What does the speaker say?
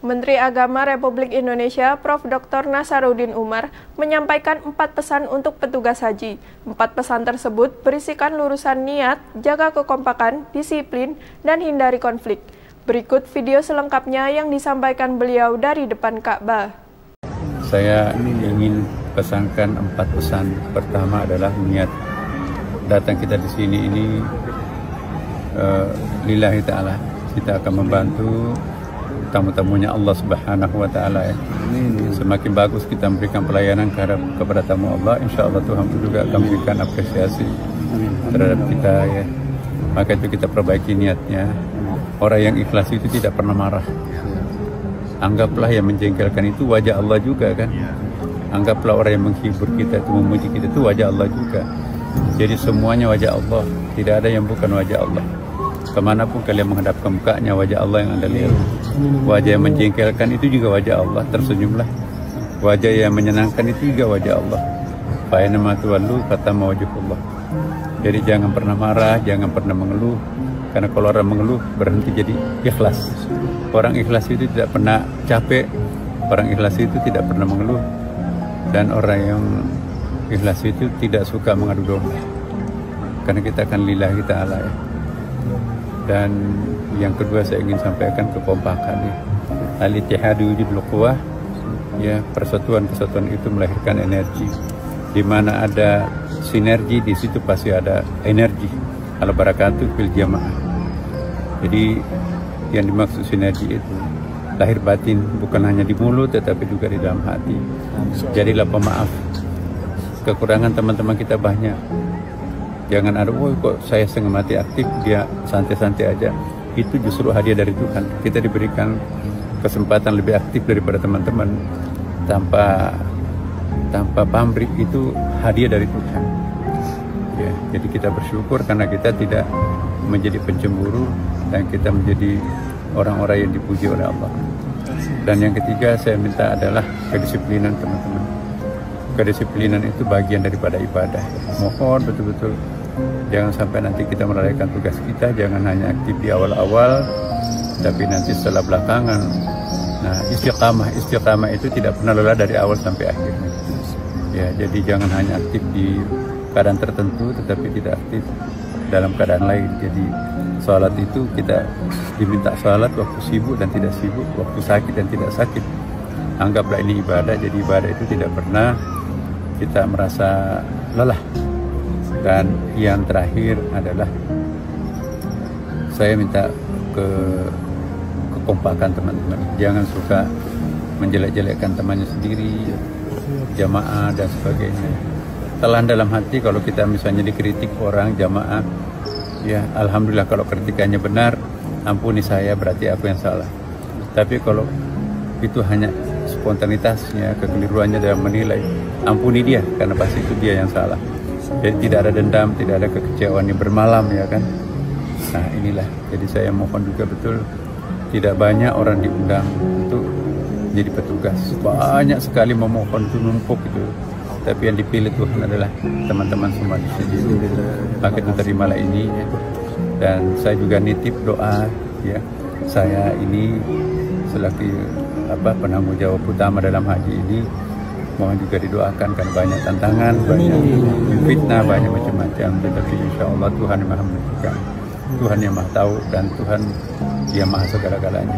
Menteri Agama Republik Indonesia Prof. Dr. Nasaruddin Umar menyampaikan 4 pesan untuk petugas haji. 4 pesan tersebut berisikan lurusan niat, jaga kekompakan, disiplin, dan hindari konflik. Berikut video selengkapnya yang disampaikan beliau dari depan Ka'bah. Saya ingin pesankan 4 pesan. Pertama adalah niat. Datang kita di sini ini lillahi ta'ala. Kita akan membantu tamu-tamunya Allah Subhanahu wa Ta'ala ya. Semakin bagus kita memberikan pelayanan kepada tamu Allah, insya Allah Tuhan juga akan memberikan apresiasi terhadap kita ya. Maka itu kita perbaiki niatnya. Orang yang ikhlas itu tidak pernah marah. Anggaplah yang menjengkelkan itu wajah Allah juga kan. Anggaplah orang yang menghibur kita itu, memuji kita itu wajah Allah juga. Jadi semuanya wajah Allah, tidak ada yang bukan wajah Allah. Kemanapun kalian menghadapkan mukanya, wajah Allah yang Anda lihat. Wajah yang menjengkelkan itu juga wajah Allah, tersenyumlah. Wajah yang menyenangkan itu juga wajah Allah. Fa'inama tuwallu fathamma wajhullah. Jadi jangan pernah marah, jangan pernah mengeluh. Karena kalau orang mengeluh berhenti jadi ikhlas. Orang ikhlas itu tidak pernah capek. Orang ikhlas itu tidak pernah mengeluh. Dan orang yang ikhlas itu tidak suka mengadu domba. Karena kita akan lillahi ta'ala ya. Dan yang kedua saya ingin sampaikan kekompakan ya. Al-ittihadu wujudul quwwah ya, persatuan-kesatuan itu melahirkan energi. Di mana ada sinergi, di situ pasti ada energi. Al-barakatuh fil jamaah. Jadi yang dimaksud sinergi itu lahir batin, bukan hanya di mulut tetapi juga di dalam hati. Jadilah pemaaf. Kekurangan teman-teman kita banyak. Jangan ada, oh kok saya setengah mati aktif, dia santai-santai aja. Itu justru hadiah dari Tuhan. Kita diberikan kesempatan lebih aktif daripada teman-teman. Tanpa pamrih, itu hadiah dari Tuhan. Ya, jadi kita bersyukur karena kita tidak menjadi pencemburu dan kita menjadi orang-orang yang dipuji oleh Allah. Dan yang ketiga saya minta adalah kedisiplinan teman-teman. Kedisiplinan itu bagian daripada ibadah. Mohon betul-betul jangan sampai nanti kita melalaikan tugas kita. Jangan hanya aktif di awal-awal, tapi nanti setelah belakangan. Nah, istiqamah itu tidak pernah lelah dari awal sampai akhir. Ya, jadi jangan hanya aktif di keadaan tertentu, tetapi tidak aktif dalam keadaan lain. Jadi sholat itu kita diminta sholat waktu sibuk dan tidak sibuk, waktu sakit dan tidak sakit. Anggaplah ini ibadah. Jadi ibadah itu tidak pernah kita merasa lelah. Dan yang terakhir adalah saya minta kekompakan teman-teman. Jangan suka menjelek-jelekkan temannya sendiri, jamaah dan sebagainya. Telan dalam hati kalau kita misalnya dikritik orang jamaah, ya alhamdulillah kalau kritikannya benar, ampuni saya berarti aku yang salah. Tapi kalau itu hanya spontanitasnya, kekeliruannya dalam menilai, ampuni dia karena pasti itu dia yang salah. Jadi tidak ada dendam, tidak ada kekecewaan yang bermalam ya kan. Nah inilah, jadi saya mohon juga betul, tidak banyak orang diundang untuk jadi petugas. Banyak sekali memohon itu numpuk itu. Tapi yang dipilih Tuhan adalah teman-teman semua di sini. Maka itu terimalah ini ya. Dan saya juga nitip doa ya. Saya ini selaku penanggung jawab utama dalam haji ini, mohon juga didoakan karena banyak tantangan, banyak fitnah, banyak macam-macam. Tetapi insya Allah Tuhan yang maha menentukan, Tuhan yang maha tahu, dan Tuhan yang maha segala-galanya.